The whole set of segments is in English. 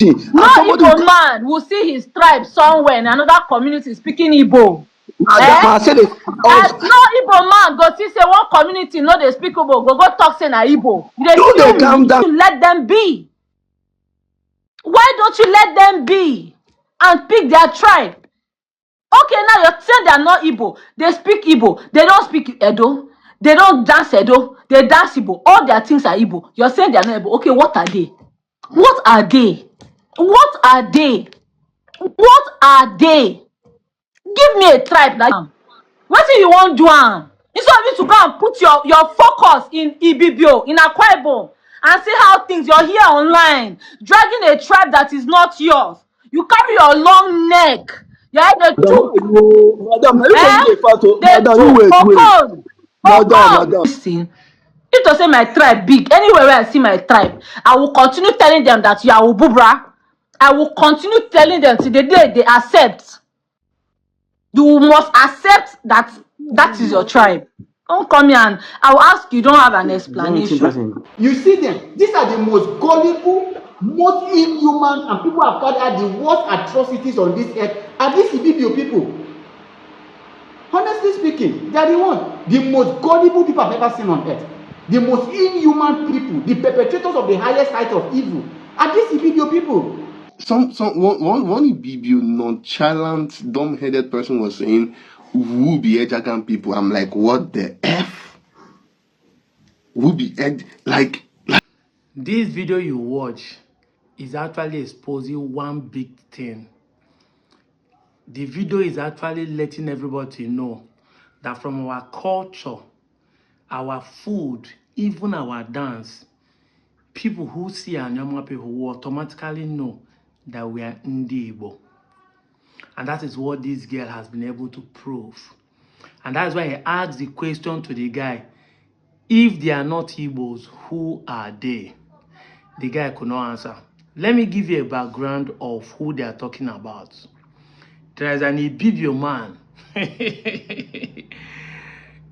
No Igbo man will see his tribe somewhere in another community speaking Igbo. As no Igbo man go see say one community no dey speak Igbo, go talk say na Igbo. You dey feel me? You let them be. Why don't you let them be and pick their tribe? Okay, now you're saying they are not Igbo. They speak Igbo. They don't speak Edo. They don't dance Edo. They dance Igbo. All their things are Igbo. You're saying they are not Igbo. Okay, what are they? What are they? What are they? What are they? Give me a tribe that what do you want to do? Instead of you to go and put your focus in Ibibio, in Akwa Ibom, and see how things you're here online, dragging a tribe that is not yours. You carry your long neck. You're the Listen, if to say my tribe big, anywhere where I see my tribe, I will continue telling them that you are Ububra. I will continue telling them till the day they accept. You must accept that that is your tribe. Don't come here and I will ask you, don't have an explanation. You see them, these are the most gullible, most inhuman, and people have carried out the worst atrocities on this earth. And these Ibibio people, honestly speaking, they are the most gullible people I've ever seen on earth. The most inhuman people, the perpetrators of the highest height of evil, are these Ibibio people. One Ibibio nonchalant, dumb-headed person was saying, "Who be Ejagan people?" I'm like, what the f? Who be like? This video you watch is actually exposing one big thing. The video is actually letting everybody know that from our culture, our food, even our dance, people who see Anioma people will automatically know that we are Igbo. And that is what this girl has been able to prove. And that's why I asked the question to the guy, if they are not Igbos, who are they? The guy could not answer. Let me give you a background of who they are talking about. There is an Ibibio man.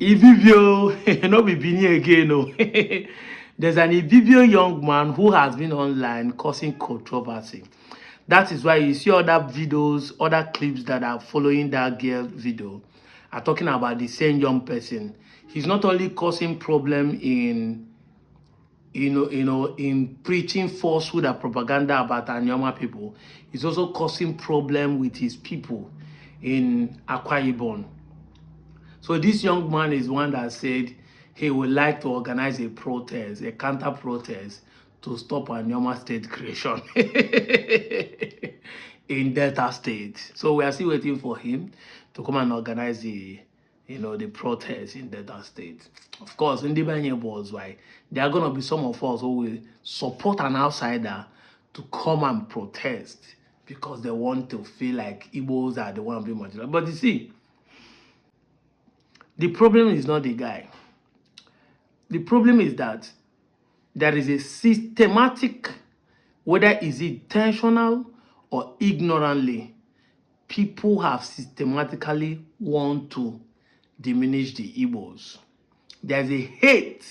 Ibibio, not be Bini again, no. There's an Ibibio young man who has been online causing controversy. That is why you see other videos, other clips that are following that girl video are talking about the same young person. He's not only causing problem in in preaching falsehood and propaganda about Anioma people, he's also causing problem with his people in Akwa Ibom. So this young man is one that said he would like to organize a protest, a counter protest to stop Anioma state creation in Delta State. So we are still waiting for him to come and organize the the protest in Delta State. Of course, in the Igbos, why there are gonna be some of us who will support an outsider to come and protest because they want to feel like Igbos are the one being marginalized. But you see, the problem is not the guy. The problem is that there is a systematic, whether is it intentional or ignorantly, people have systematically want to diminish the Igbos. There's a hate.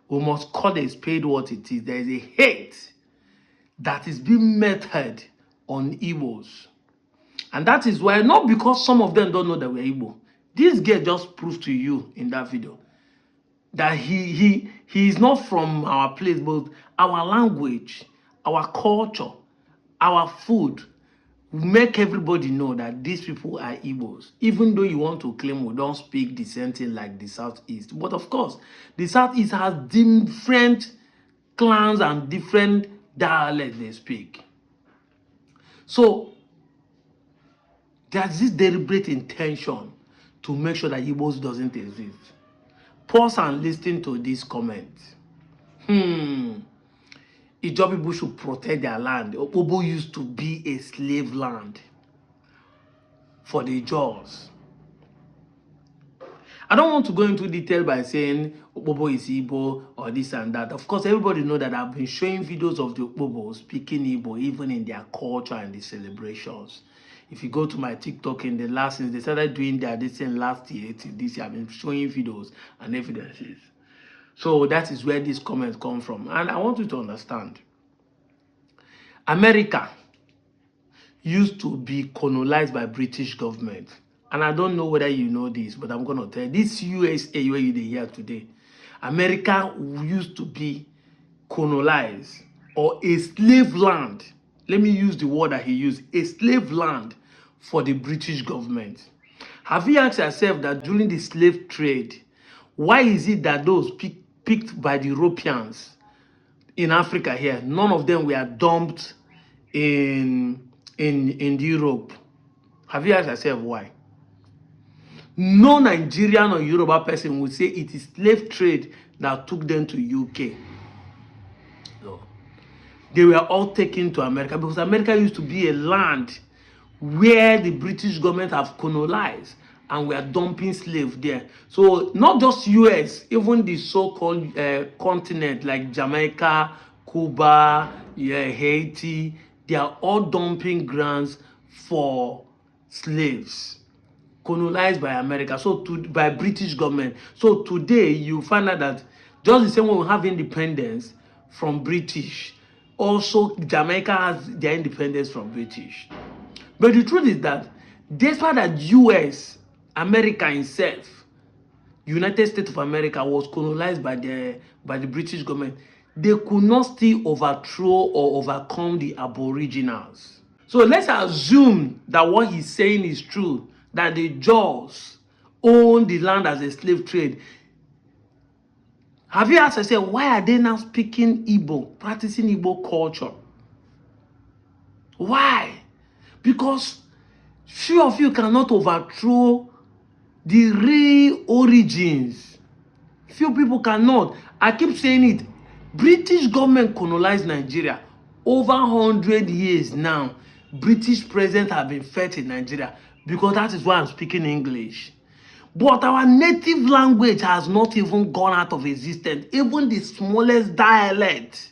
We must call a spade what it is. There is a hate that is being meted on Igbos. And that is why, not because some of them don't know that we're Igbo. This girl just proved to you in that video that he is not from our place, but our language, our culture, our food make everybody know that these people are Igbos, even though you want to claim we don't speak the same thing like the Southeast. But of course, the Southeast has different clans and different dialects they speak. So there's this deliberate intention to make sure that Igbos doesn't exist. Pause and listen to this comment. Igbo people should protect their land. Obo used to be a slave land for the Jaws. I don't want to go into detail by saying Obobo is Igbo or this and that. Of course, everybody know that I've been showing videos of the Obobo speaking Igbo, even in their culture and the celebrations. If you go to my TikTok in the last, since they started doing their this thing last year till this year, I've been showing videos and evidences. So that is where these comments come from. And I want you to understand. America used to be colonized by British government. And I don't know whether you know this, but I'm going to tell you. This USA where you hear today, America used to be colonized or a slave land. Let me use the word that he used, a slave land for the British government. Have you asked yourself that during the slave trade, why is it that those picked by the Europeans in Africa here, none of them were dumped in Europe? Have you asked yourself why? No Nigerian or Yoruba person would say it is slave trade that took them to UK. No. They were all taken to America because America used to be a land where the British government have colonized and we are dumping slaves there. So not just US, even the so-called continent like Jamaica, Cuba, Haiti, they are all dumping grounds for slaves colonized by America, by British government. So today you find out that just the same way we have independence from British, also Jamaica has their independence from British. But the truth is that despite that US, America itself, United States of America was colonized by the British government, they could not still overthrow or overcome the Aboriginals. So let's assume that what he's saying is true, that the Jaws own the land as a slave trade. Have you asked yourself, why are they now speaking Igbo, practicing Igbo culture? Why? Because few of you cannot overthrow the real origins. Few people cannot. I keep saying it. British government colonized Nigeria over 100 years now. British presidents have been fed in Nigeria because that is why I'm speaking English. But our native language has not even gone out of existence. Even the smallest dialect,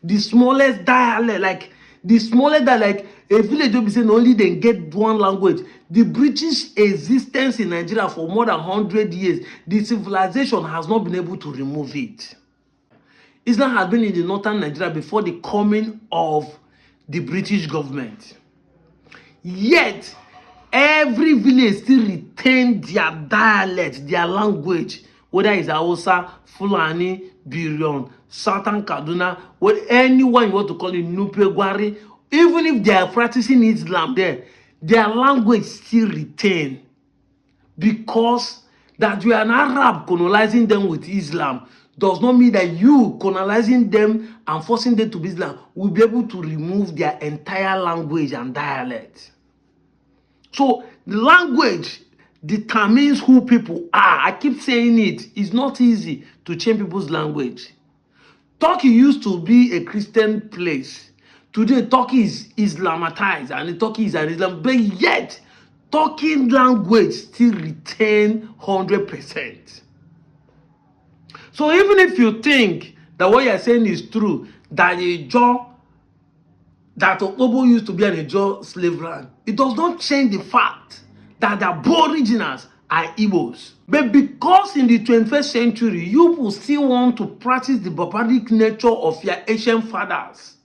like a village will be saying only they get one language. The British existence in Nigeria for more than 100 years, the civilization has not been able to remove it. Islam has been in the northern Nigeria before the coming of the British government. Yet, every village still retain their dialect, their language, whether it's Hausa, Fulani, Birion, Southern Kaduna, anyone you want to call it, Nupe, Gwari, even if they are practicing Islam there, their language still retain. Because that you are an Arab colonizing them with Islam does not mean that you colonizing them and forcing them to be Islam will be able to remove their entire language and dialect. So the language determines who people are. I keep saying it. It's not easy to change people's language. Turkey used to be a Christian place. Today, Turkey is Islamatized and Turkey is an Islam. But yet, Turkey language still retain 100%. So even if you think that what you're saying is true, that Okpobo used to be an Ijaw slave land, it does not change the fact that the Aboriginals are Igbos. But because in the 21st century, you will still want to practice the barbaric nature of your ancient fathers.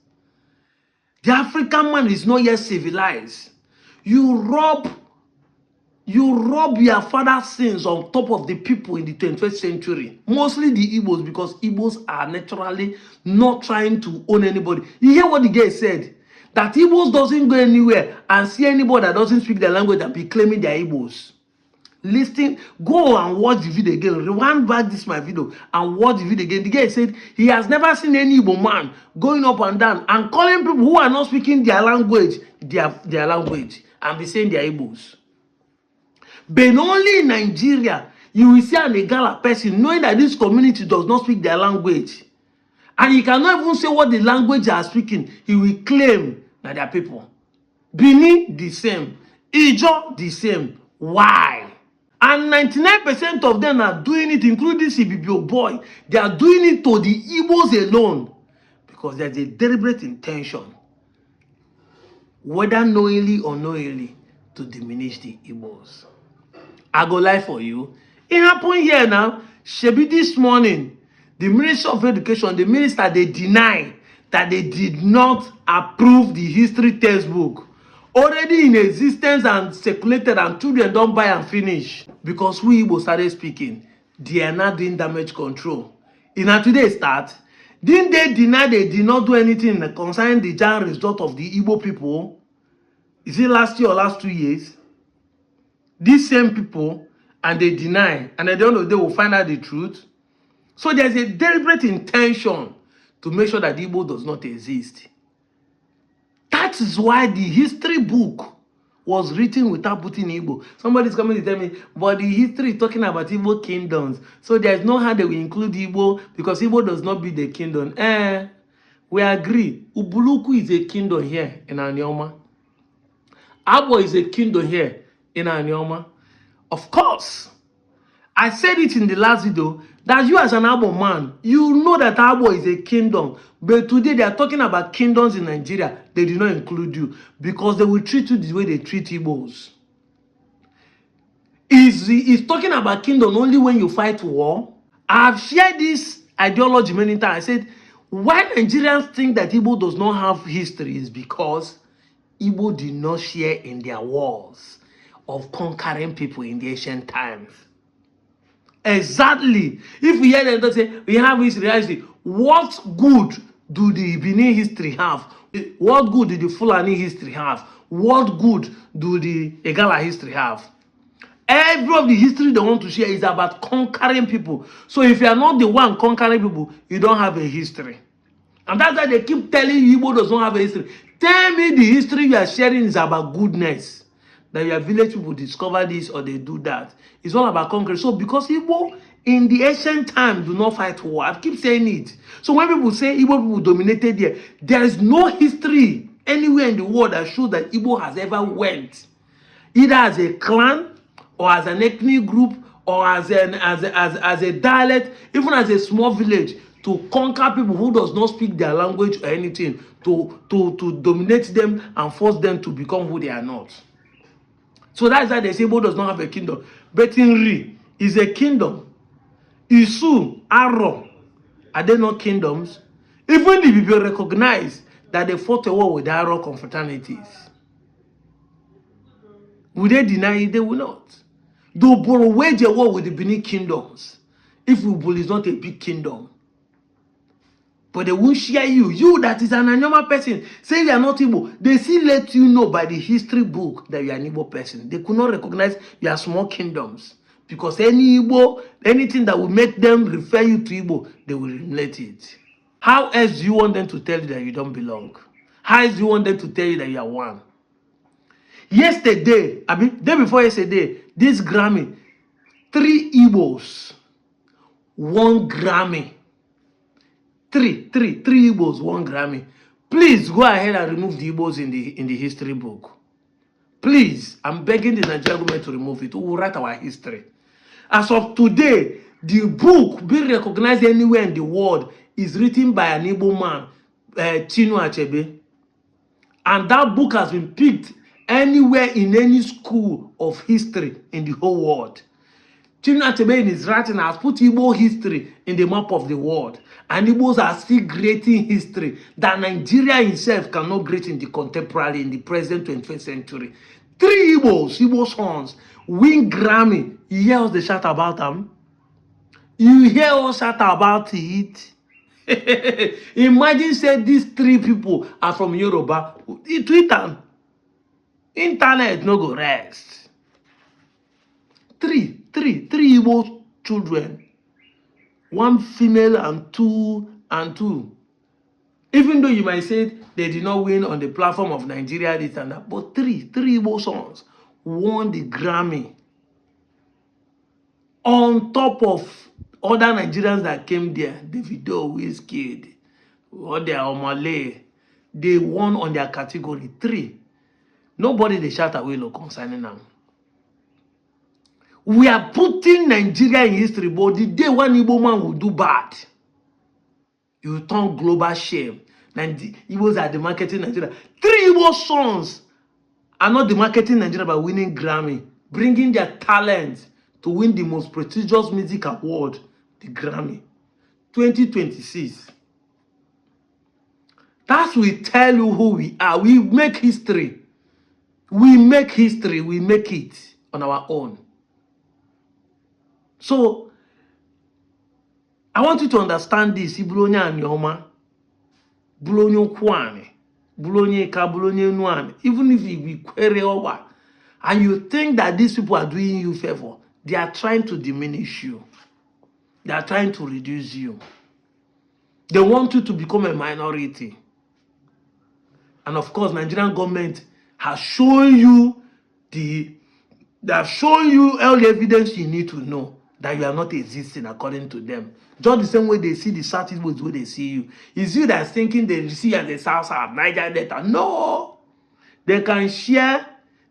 The African man is not yet civilized. You rub your father's sins on top of the people in the 21st century. Mostly the Igbos, because Igbos are naturally not trying to own anybody. You hear what the guy said? That Igbos doesn't go anywhere and see anybody that doesn't speak their language and be claiming they're Igbos. Listen, go and watch the video again. Rewind back this my video and watch the video again. The guy said he has never seen any Igbo man going up and down and calling people who are not speaking their language their language and be saying they're Igbos. But only in Nigeria, you will see an Igala person knowing that this community does not speak their language. And he cannot even say what the language they are speaking. He will claim that they are people. Bini, the same. Ijo, the same. Why? And 99% of them are doing it, including this Ibibio boy. They are doing it to the Igbos alone. Because there's a deliberate intention, whether knowingly or unknowingly, to diminish the Igbos. I go lie for you. It happened here now. Shebi this morning, the Minister of Education, the minister, they deny that they did not approve the history textbook already in existence and circulated, and children don't buy and finish because we Igbo started speaking. They are not doing damage control. In a today's start, didn't they deny they did not do anything concerning the general result of the Igbo people? Is it last year or last 2 years? These same people, and they deny, and at the end of the day will find out the truth. So there's a deliberate intention to make sure that Igbo does not exist. That is why the history book was written without putting Igbo. Somebody's coming to tell me, but the history is talking about Igbo kingdoms. So there's no how they will include Igbo because Igbo does not be the kingdom. We agree. Ubuluku is a kingdom here in Anioma. Akwa is a kingdom here in Anioma. Of course, I said it in the last video that you as an Igbo man, you know that Igbo is a kingdom. But today they are talking about kingdoms in Nigeria. They did not include you because they will treat you the way they treat Igbos. Is talking about kingdom only when you fight war? I've shared this ideology many times. I said, why Nigerians think that Igbo does not have history is because Igbo did not share in their wars of conquering people in the ancient times. Exactly. If we hear them say we have history, what good do the Benin history have? What good do the Fulani history have? What good do the Egala history have? Every of the history they want to share is about conquering people. So if you are not the one conquering people, you don't have a history. And that's why they keep telling you Igbo does not have a history. Tell me the history you are sharing is about goodness. That your village people discover this or they do that. It's all about conquering. So because Igbo in the ancient time do not fight war, I keep saying it. So when people say Igbo people dominated here, there is no history anywhere in the world that shows that Igbo has ever went either as a clan or as an ethnic group or as a dialect, even as a small village, to conquer people who does not speak their language or anything, to dominate them and force them to become who they are not. So that's why they say Igbo does not have a kingdom. But Inri is a kingdom. Isu, Aro, are they not kingdoms? Even the people recognize that they fought a war with the Aro confraternities. Will they deny it? They will not. They will wage a war with the Benin kingdoms if Ubul is not a big kingdom. But they won't share you. You that is an Anioma person, say you are not Igbo. They still let you know by the history book that you are an Igbo person. They could not recognize you are small kingdoms. Because any Igbo, anything that will make them refer you to Igbo, they will relate it. How else do you want them to tell you that you don't belong? How else do you want them to tell you that you are one? Yesterday, day before yesterday, this Grammy, 3 Igbos won Grammy. Three Igbos won Grammy. Please go ahead and remove the Igbos in the history book. Please, I'm begging the Nigerian government to remove it. We will write our history. As of today, the book being recognized anywhere in the world is written by an Igbo man, Chinu Achebe. And that book has been picked anywhere in any school of history in the whole world. Chinu Achebe in his writing has put Igbo history in the map of the world. And Igbos are still creating history that Nigeria itself cannot create in the contemporary, in the present 21st century. 3 Igbo sons, win Grammy. You hear us they shout about them? You hear us shout about it? Imagine say these 3 people are from Yoruba. Twitter, internet no go rest. 3 Igbo children. 1 female and 2. Even though you might say they did not win on the platform of Nigeria, this and that, but 3 Igbo sons won the Grammy. On top of other Nigerians that came there, Davido, Wizkid, or their Omale, they won on their category 3. Nobody they shout away look concerning them. We are putting Nigeria in history, but the day one Igbo man will do bad, you turn global shame. Igbos are the marketing Nigeria. 3 Igbo sons are not the marketing Nigeria by winning Grammy, bringing their talent to win the most prestigious music award, the Grammy 2026. That will tell you who we are. We make history. We make history. We make it on our own. So, I want you to understand this. Ibronya Anioma, Bulonyo Kwane, Bulonye Ka, Bulonye Nuan. Even if we query over, and you think that these people are doing you favor, they are trying to diminish you. They are trying to reduce you. They want you to become a minority. And of course, Nigerian government has shown you they have shown you all the evidence you need to know that you are not existing according to them. Just the same way they see the South Igbo way they see you. It's you that's thinking they see you as the South Niger Delta. No, they can share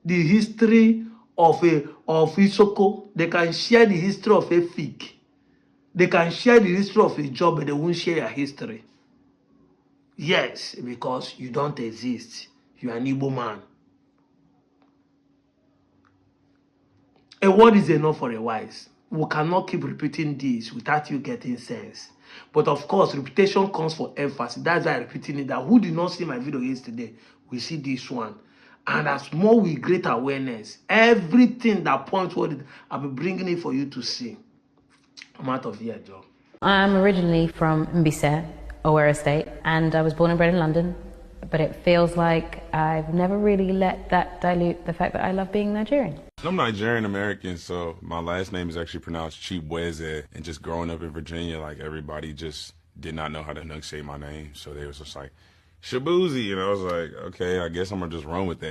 the history of Isoko. They can share the history of a fig. They can share the history of a job, but they won't share your history. Yes, because you don't exist. You are an Igbo man. A word is enough for a wise. We cannot keep repeating this without you getting sense. But of course, reputation comes for emphasis. That's why I'm repeating it. That who did not see my video yesterday, we see this one. And as more with great awareness, everything that points what I'll be bringing it for you to see. I'm out of here, Joe. I'm originally from Mbise, Owerri State, and I was born and bred in London. But it feels like I've never really let that dilute the fact that I love being Nigerian. I'm Nigerian American, so my last name is actually pronounced Chibueze. And just growing up in Virginia, like everybody just did not know how to enunciate my name. So they was just like, Shabuzi. And I was like, okay, I guess I'm gonna just run with that.